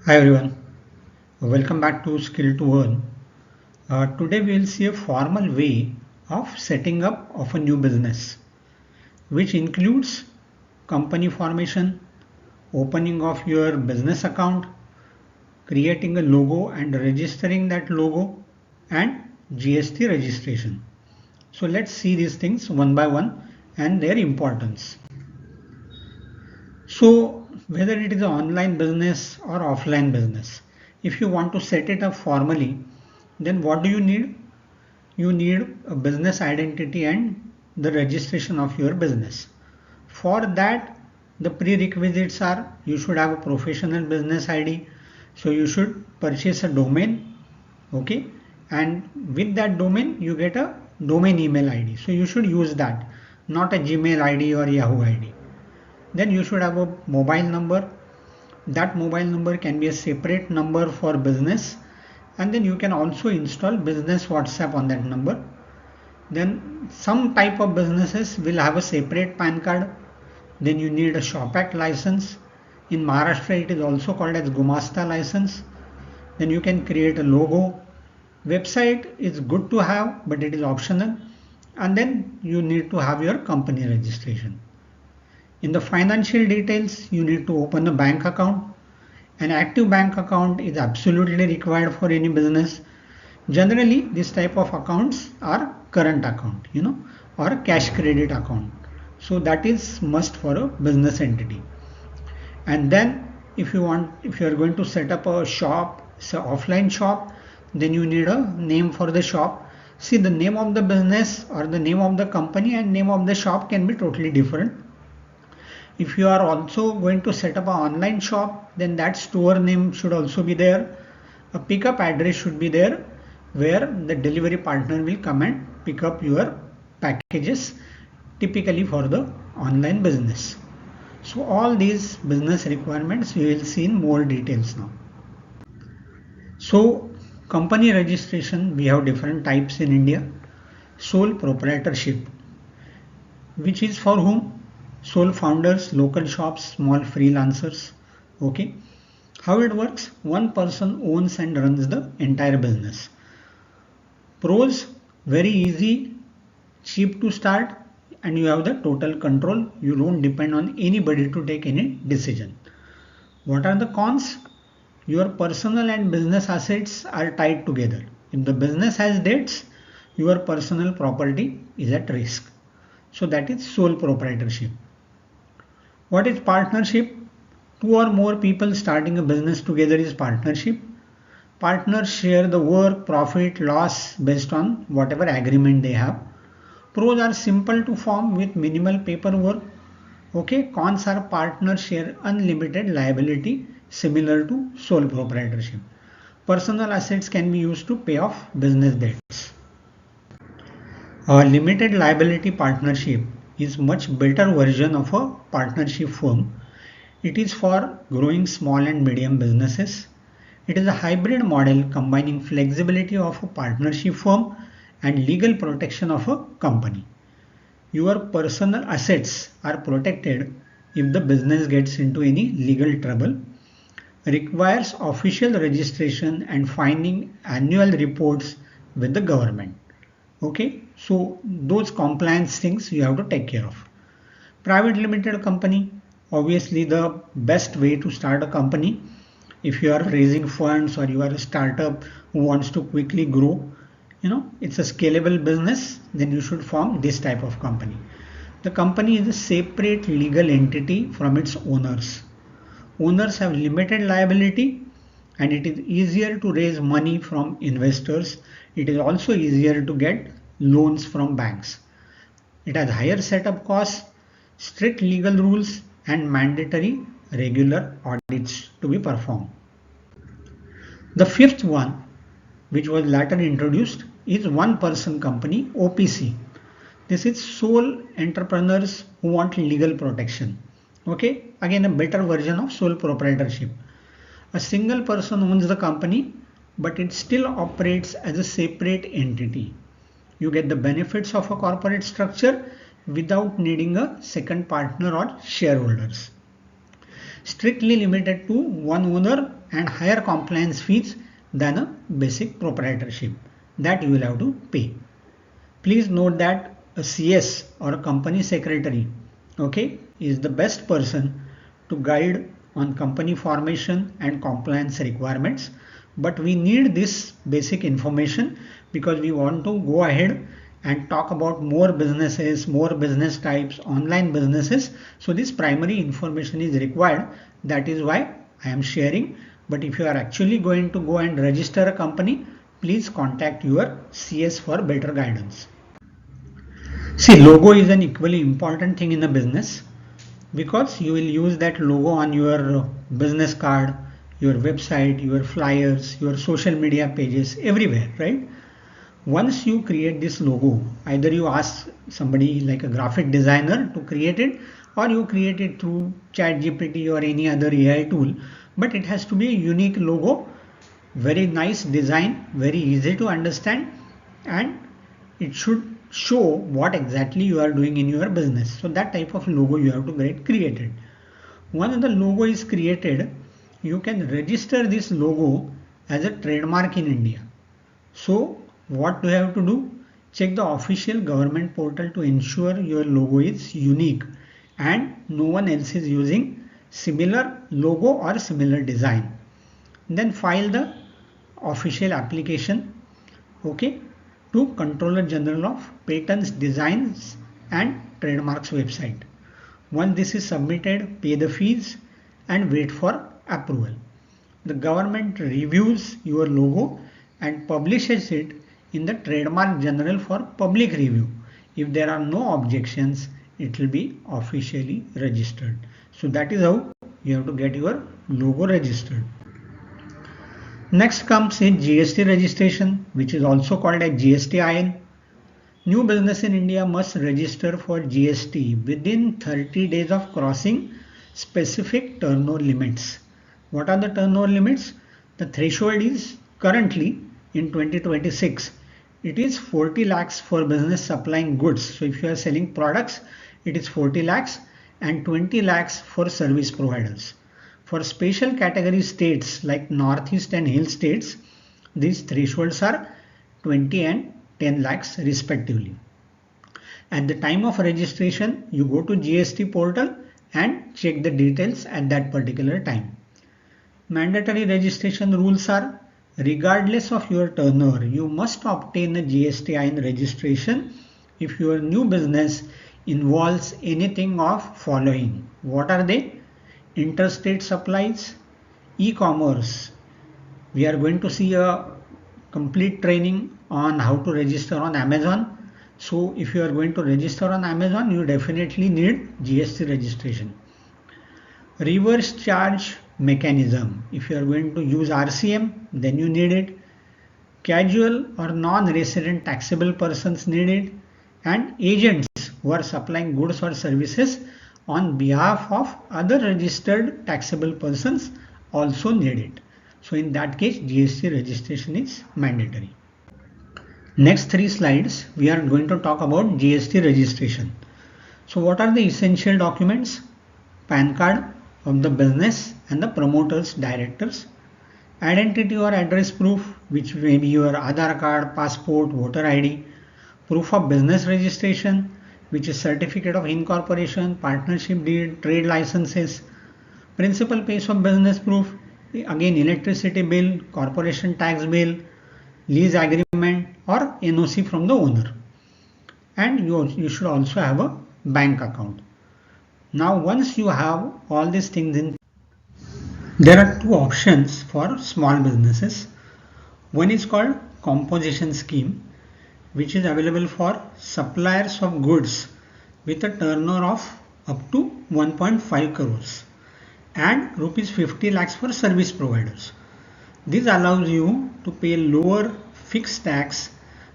Hi everyone, welcome back to Skill to Earn. Today we will see a formal way of setting up of a new business, which includes company formation, opening of your business account, creating a logo and registering that logo, and GST registration. So let's see these things one by one and their importance. So whether it is an online business or offline business, if you want to set it up formally, then what do you need? You need a business identity and the registration of your business. For that, the prerequisites are you should have a professional business ID. So you should purchase a domain, okay, and with that domain you get a domain email ID. So you should use that, not a Gmail ID or Yahoo ID. Then you should have a mobile number. That mobile number can be a separate number for business, and then you can also install business WhatsApp on that number. Then some type of businesses will have a separate PAN card. Then you need a Shop Act license. In Maharashtra it is also called as Gumasta license. Then you can create a logo. Website is good to have, but it is optional. And then you need to have your company registration. In the financial details, you need to open a bank account. An active bank account is absolutely required for any business. Generally, this type of accounts are current account, or cash credit account. So that is must for a business entity. And then if you are going to set up a shop, so offline shop, then you need a name for the shop. See, the name of the business or the name of the company and name of the shop can be totally different. If you are also going to set up an online shop, then that store name should also be there. A pickup address should be there where the delivery partner will come and pick up your packages, typically for the online business. So all these business requirements you will see in more details now. So company registration, we have different types in India. Sole proprietorship, which is for whom? Sole founders, local shops, small freelancers. Okay, how it works? One person owns and runs the entire business. Pros: very easy, cheap to start, and you have the total control. You don't depend on anybody to take any decision. What are the cons? Your personal and business assets are tied together. If the business has debts, your personal property is at risk. So that is sole proprietorship. What is partnership? Two or more people starting a business together is partnership. Partners share the work, profit, loss based on whatever agreement they have. Pros are simple to form with minimal paperwork. Okay, cons are partners share unlimited liability similar to sole proprietorship. Personal assets can be used to pay off business debts. A limited liability partnership is much better version of a partnership firm. It is for growing small and medium businesses. It is a hybrid model combining flexibility of a partnership firm and legal protection of a company. Your personal assets are protected if the business gets into any legal trouble, requires official registration and filing annual reports with the government. Okay, so those compliance things you have to take care of. Private limited company, obviously the best way to start a company. If you are raising funds or you are a startup who wants to quickly grow, it's a scalable business, then you should form this type of company. The company is a separate legal entity from its owners. Owners have limited liability, and it is easier to raise money from investors. It is also easier to get loans from banks. It has higher setup costs, strict legal rules, and mandatory regular audits to be performed. The fifth one, which was later introduced, is one person company, OPC. This is sole entrepreneurs who want legal protection. Okay, again a better version of sole proprietorship. A single person owns the company, but it still operates as a separate entity. You get the benefits of a corporate structure without needing a second partner or shareholders. Strictly limited to one owner and higher compliance fees than a basic proprietorship that you will have to pay. Please note that a CS or a company secretary, okay, is the best person to guide on company formation and compliance requirements. But we need this basic information because we want to go ahead and talk about more businesses, more business types, online businesses. So this primary information is required. That is why I am sharing. But if you are actually going to go and register a company, please contact your CS for better guidance. See, logo is an equally important thing in a business because you will use that logo on your business card, your website, your flyers, your social media pages, everywhere, right? Once you create this logo, either you ask somebody like a graphic designer to create it, or you create it through ChatGPT or any other AI tool, but it has to be a unique logo, very nice design, very easy to understand, and it should show what exactly you are doing in your business. So that type of logo you have to get created. Once the logo is created, you can register this logo as a trademark in India. So what do you have to do? Check the official government portal to ensure your logo is unique and no one else is using similar logo or similar design. Then file the official application, okay, to Controller General of Patents, Designs and Trademarks website. Once this is submitted, pay the fees and wait for approval. The government reviews your logo and publishes it in the Trademark General for public review. If there are no objections, it will be officially registered. So that is how you have to get your logo registered. Next comes in GST registration, which is also called as GSTIN. New business in India must register for GST within 30 days of crossing specific turnover limits. What are the turnover limits? The threshold is currently in 2026. It is 40 lakhs for business supplying goods. So if you are selling products, it is 40 lakhs and 20 lakhs for service providers. For special category states like Northeast and Hill states, these thresholds are 20 and 10 lakhs respectively. At the time of registration, you go to GST portal and check the details at that particular time. Mandatory registration rules are, regardless of your turnover, you must obtain a GSTIN registration if your new business involves anything of following. What are they? Interstate supplies, e-commerce. We are going to see a complete training on how to register on Amazon. So if you are going to register on Amazon, you definitely need GST registration. Reverse charge mechanism. If you are going to use RCM, then you need it. Casual or non-resident taxable persons need it. And agents who are supplying goods or services on behalf of other registered taxable persons also need it. So in that case, GST registration is mandatory. Next 3 slides, we are going to talk about GST registration. So what are the essential documents? PAN card of the business and the promoters, directors. Identity or address proof, which may be your Aadhaar card, passport, voter ID. Proof of business registration, which is certificate of incorporation, partnership deed, trade licenses. Principal pays of business proof, again electricity bill, corporation tax bill, lease agreement or NOC from the owner. And you should also have a bank account. Now once you have all these things in, there are 2 options for small businesses. One is called composition scheme, which is available for suppliers of goods with a turnover of up to 1.5 crores and rupees 50 lakhs for service providers. This allows you to pay lower fixed tax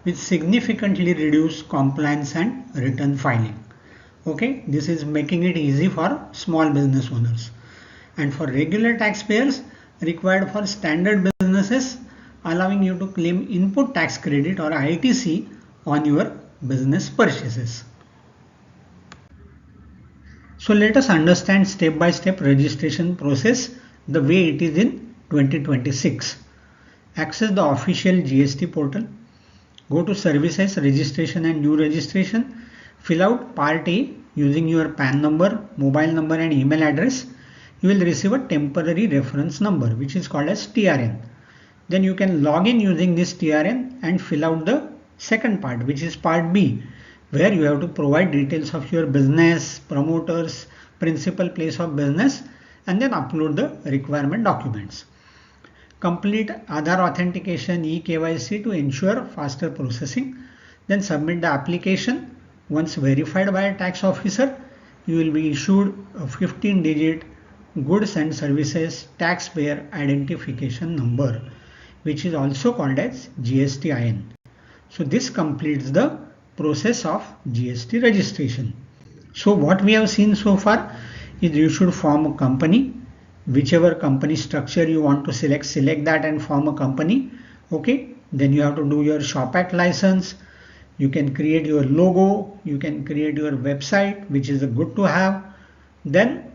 with significantly reduced compliance and return filing. Okay, this is making it easy for small business owners. And for regular taxpayers, required for standard businesses, allowing you to claim input tax credit or ITC on your business purchases. So let us understand step by step registration process the way it is in 2026. Access the official GST portal. Go to Services, Registration and New Registration. Fill out Part A using your PAN number, mobile number and email address. You will receive a temporary reference number which is called as TRN. Then you can log in using this TRN and fill out the second part, which is Part B, where you have to provide details of your business, promoters, principal place of business, and then upload the requirement documents. Complete Aadhaar authentication eKYC to ensure faster processing. Then submit the application. Once verified by a tax officer, you will be issued a 15-digit goods and services taxpayer identification number, which is also called as GSTIN. So this completes the process of GST registration. So what we have seen so far is you should form a company. Whichever company structure you want to select that and form a company. Okay, then you have to do your Shop Act license. You can create your logo, you can create your website, which is good to have. Then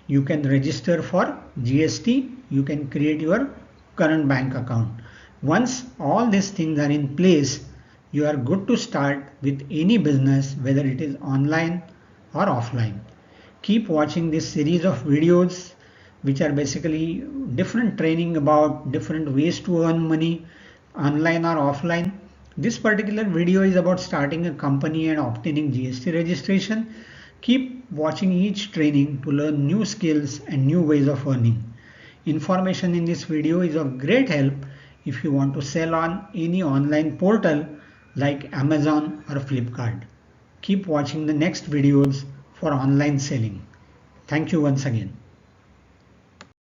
you can register for GST, you can create your current bank account. Once all these things are in place, you are good to start with any business, whether it is online or offline. Keep watching this series of videos which are basically different training about different ways to earn money online or offline. This particular video is about starting a company and obtaining GST registration. Keep watching each training to learn new skills and new ways of earning. Information in this video is of great help if you want to sell on any online portal like Amazon or Flipkart. Keep watching the next videos for online selling. Thank you once again.